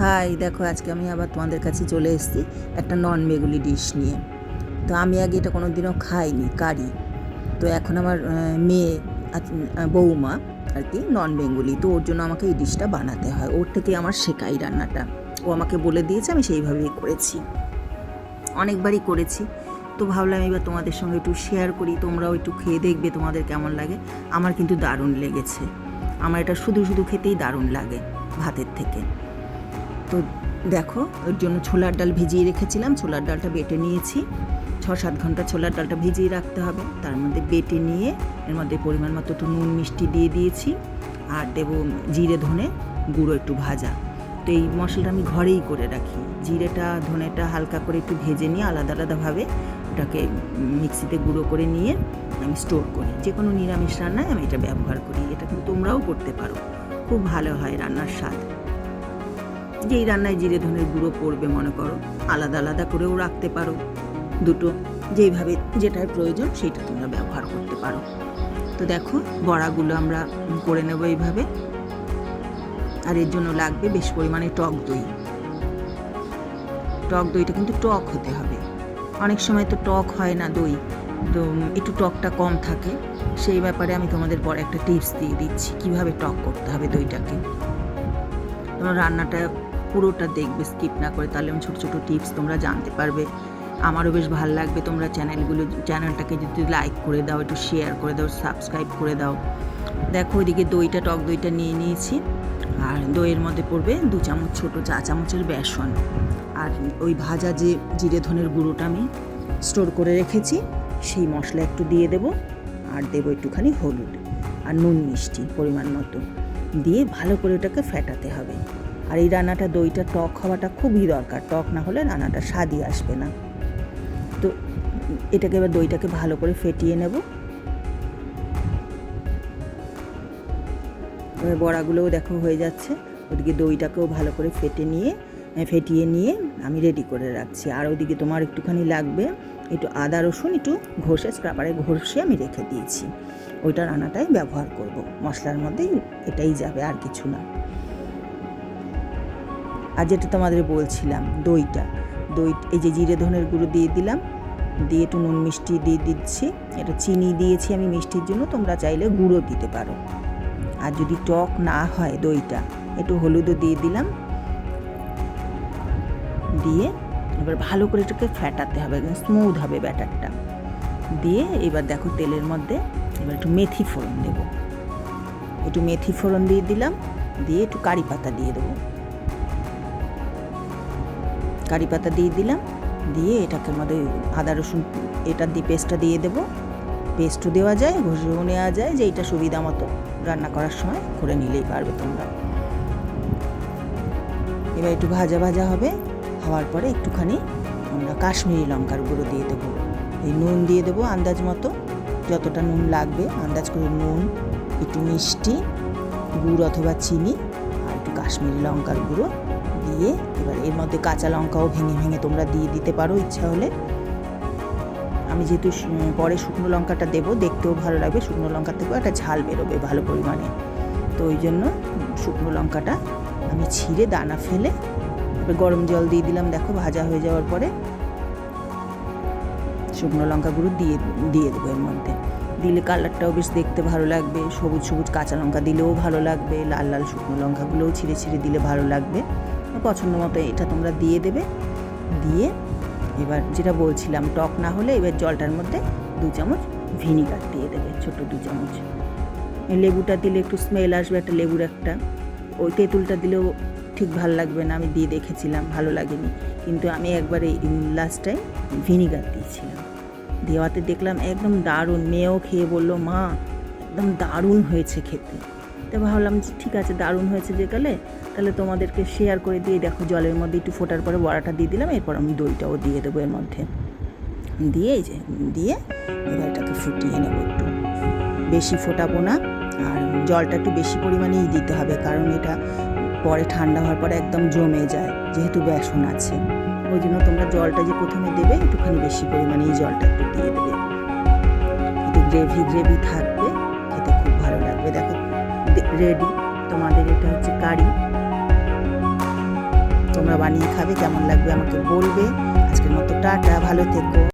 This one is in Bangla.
হাই, দেখো আজকে আমি আবার তোমাদের কাছে চলে এসেছি একটা নন বেঙ্গলি ডিশ নিয়ে। তো আমি আগে এটা কোনো দিনও খাইনি, কারি। তো এখন আমার মেয়ে বৌমা আর কি নন বেঙ্গলি, তো ওর জন্য আমাকে এই ডিশটা বানাতে হয়। ওর থেকে আমার শেখাই রান্নাটা, ও আমাকে বলে দিয়েছে, আমি সেইভাবেই করেছি, অনেকবারই করেছি। তো ভাবলাম এবার তোমাদের সঙ্গে একটু শেয়ার করি, তোমরাও একটু খেয়ে দেখবে তোমাদের কেমন লাগে। আমার কিন্তু দারুণ লেগেছে, আমার এটা শুধু শুধু খেতেই দারুণ লাগে ভাতের থেকে। তো দেখো, ওর জন্য ছোলার ডাল ভিজিয়ে রেখেছিলাম, ছোলার ডালটা বেটে নিয়েছি। 6-7 ঘন্টা ছোলার ডালটা ভিজিয়ে রাখতে হবে। তার মধ্যে বেটে নিয়ে এর মধ্যে পরিমাণ মতো একটু নুন মিষ্টি দিয়ে দিয়েছি, আর দেবো জিরে ধনে গুঁড়ো একটু ভাজা। তো এই মশলাটা আমি ঘরেই করে রাখি। জিরেটা ধনেটা হালকা করে একটু ভেজে নিয়ে আলাদা আলাদাভাবে ওটাকে মিক্সিতে গুঁড়ো করে নিয়ে আমি স্টোর করি। যে কোনো নিরামিষ রান্নায় আমি এটা ব্যবহার করি। এটা কিন্তু তোমরাও করতে পারো, খুব ভালো হয় রান্নার স্বাদ। যেই রান্নায় জিরে ধনের গুঁড়ো পড়বে মনে করো, আলাদা আলাদা করেও রাখতে পারো, দুটো যেইভাবে যেটার প্রয়োজন সেইটা তোমরা ব্যবহার করতে পারো। তো দেখো, বড়াগুলো আমরা করে নেব এইভাবে। আর এর জন্য লাগবে বেশ পরিমাণে টক দই। টক দইটা কিন্তু টক হতে হবে। অনেক সময় তো টক হয় না দই, তো একটু টকটা কম থাকে। সেই ব্যাপারে আমি তোমাদের পরে একটা টিপস দিয়ে দিচ্ছি কীভাবে টক করতে হবে দইটাকে। তোমরা রান্নাটা পুরোটা দেখবে, স্কিপ না করে, তাহলে আমি ছোটো ছোটো টিপস তোমরা জানতে পারবে। আমারও বেশ ভালো লাগবে। তোমরা চ্যানেলটাকে যদি লাইক করে দাও, একটু শেয়ার করে দাও, সাবস্ক্রাইব করে দাও। দেখো, ওইদিকে দইটা, টক দইটা নিয়ে নিয়েছি, আর দইয়ের মধ্যে পড়বে 2 চামচ, ছোটো চা চামচের বেসন। আর ওই ভাজা যে জিরে ধনের গুঁড়োটা আমি স্টোর করে রেখেছি, সেই মশলা একটু দিয়ে দেবো। আর দেবো একটুখানি হলুদ আর নুন মিষ্টি পরিমাণ মতো দিয়ে ভালো করে ওটাকে ফেটাতে হবে। আর এই রান্নাটা দইটা টক হওয়াটা খুবই দরকার, টক না হলে রান্নাটা স্বাদই আসবে না। তো এটাকে এবার দইটাকে ভালো করে ফেটিয়ে নেব। এবার বড়াগুলোও দেখো হয়ে যাচ্ছে। ওদিকে দইটাকেও ভালো করে ফেটিয়ে নিয়ে আমি রেডি করে রাখছি। আর ওইদিকে তোমার একটুখানি লাগবে একটু আদা রসুন, একটু ঘষে স্ক্রাবারে ঘষে আমি রেখে দিয়েছি। ওইটা রান্নাটাই ব্যবহার করব, মশলার মধ্যেই এটাই যাবে, আর কিছু না। আর যেটা তোমাদের বলছিলাম, দই এই যে জিরে ধনের গুঁড়ো দিয়ে দিলাম, দিয়ে একটু নুন মিষ্টি দিয়ে দিচ্ছি। এটা চিনি দিয়েছি আমি মিষ্টির জন্য, তোমরা চাইলে গুঁড়ো দিতে পারো। আর যদি টক না হয় দইটা, একটু হলুদও দিয়ে দিলাম। দিয়ে এবার ভালো করে এটাকে ফেটাতে হবে, স্মুথ হবে ব্যাটারটা। দিয়ে এবার দেখো তেলের মধ্যে এবার একটু মেথি ফোড়ন দেবো, একটু মেথি ফোড়ন দিয়ে দিলাম। দিয়ে একটু কারি পাতা দিয়ে দেবো, কারি পাতা দিয়ে দিলাম। দিয়ে এটাকে মধ্যে আদা রসুন এটা দিয়ে পেস্টটা দিয়ে দেবো। পেস্টও দেওয়া যায়, ঘষেও নেওয়া যায়, যে এটা সুবিধা মতো রান্না করার সময় করে নিলেই পারবে তোমরা। এবার একটু ভাজা ভাজা হবে, হওয়ার পরে একটুখানি আমরা কাশ্মীরি লঙ্কার গুঁড়ো দিয়ে দেবো। এই নুন দিয়ে দেবো আন্দাজ মতো, যতটা নুন লাগবে আন্দাজ করে নুন, একটু মিষ্টি গুড় অথবা চিনি, আর একটু কাশ্মীরি লঙ্কার গুঁড়ো দিয়ে এবার এর মধ্যে কাঁচা লঙ্কাও ভেঙে ভেঙে তোমরা দিয়ে দিতে পারো ইচ্ছা হলে। আমি যেহেতু পরে শুকনো লঙ্কাটা দেবো, দেখতেও ভালো লাগবে, শুকনো লঙ্কার থেকেও একটা ঝাল বেরোবে ভালো পরিমাণে। তো ওই জন্য শুকনো লঙ্কাটা আমি ছিঁড়ে দানা ফেলে গরম জল দিয়ে দিলাম। দেখো, ভাজা হয়ে যাওয়ার পরে শুকনো লঙ্কা গুঁড়ো দিয়ে দেবো এর মধ্যে। দিলে কালারটাও বেশ দেখতে ভালো লাগবে। সবুজ সবুজ কাঁচা লঙ্কা দিলেও ভালো লাগবে, লাল লাল শুকনো লঙ্কাগুলোও ছিঁড়ে ছিঁড়ে দিলে ভালো লাগবে। পছন্দ মতো এটা তোমরা দিয়ে দেবে। দিয়ে এবার যেটা বলছিলাম, টক না হলে এবার জলটার মধ্যে 2 চামচ ভিনিগার দিয়ে দেবে, ছোটো 2 চামচ। লেবুটা দিলে একটু স্মেল আসবে, একটা লেবুর একটা। ওই তেঁতুলটা দিলেও ঠিক ভালো লাগবে না, আমি দিয়ে দেখেছিলাম, ভালো লাগেনি। কিন্তু আমি একবারে লাস্ট টাইম ভিনিগার দিয়েছিলাম, দেওয়াতে দেখলাম একদম দারুণ। মেয়েও খেয়ে বললো, মা একদম দারুণ হয়েছে খেতে। তো ভাবলাম যে ঠিক আছে, দারুণ হয়েছে যে তাহলে তোমাদেরকে শেয়ার করে দিয়ে। দেখো, জলের মধ্যে একটু ফোটার পরে বড়াটা দিয়ে দিলাম, এরপর আমি দইটাও দিয়ে দেবো এর মধ্যে। দিয়ে এবার এটাকে ফুটিয়ে নেবো, একটু বেশি ফোটাবো না। আর জলটা একটু বেশি পরিমাণেই দিতে হবে, কারণ এটা পরে ঠান্ডা হওয়ার পরে একদম জমে যায়, যেহেতু বেসন আছে। ওই জন্য তোমরা জলটা যে প্রথমে দেবে একটুখানি বেশি পরিমাণেই জলটা একটু দিয়ে দেবে, একটু গ্রেভি থাকবে, খেতে খুব ভালো লাগবে। দেখো রেডি তোমাদের, এটা হচ্ছে কারি। তোমরা বানিয়ে খাবে, কেমন লাগবে আমাকে বলবে। আজকের মতো টাটা, ভালো থেকো।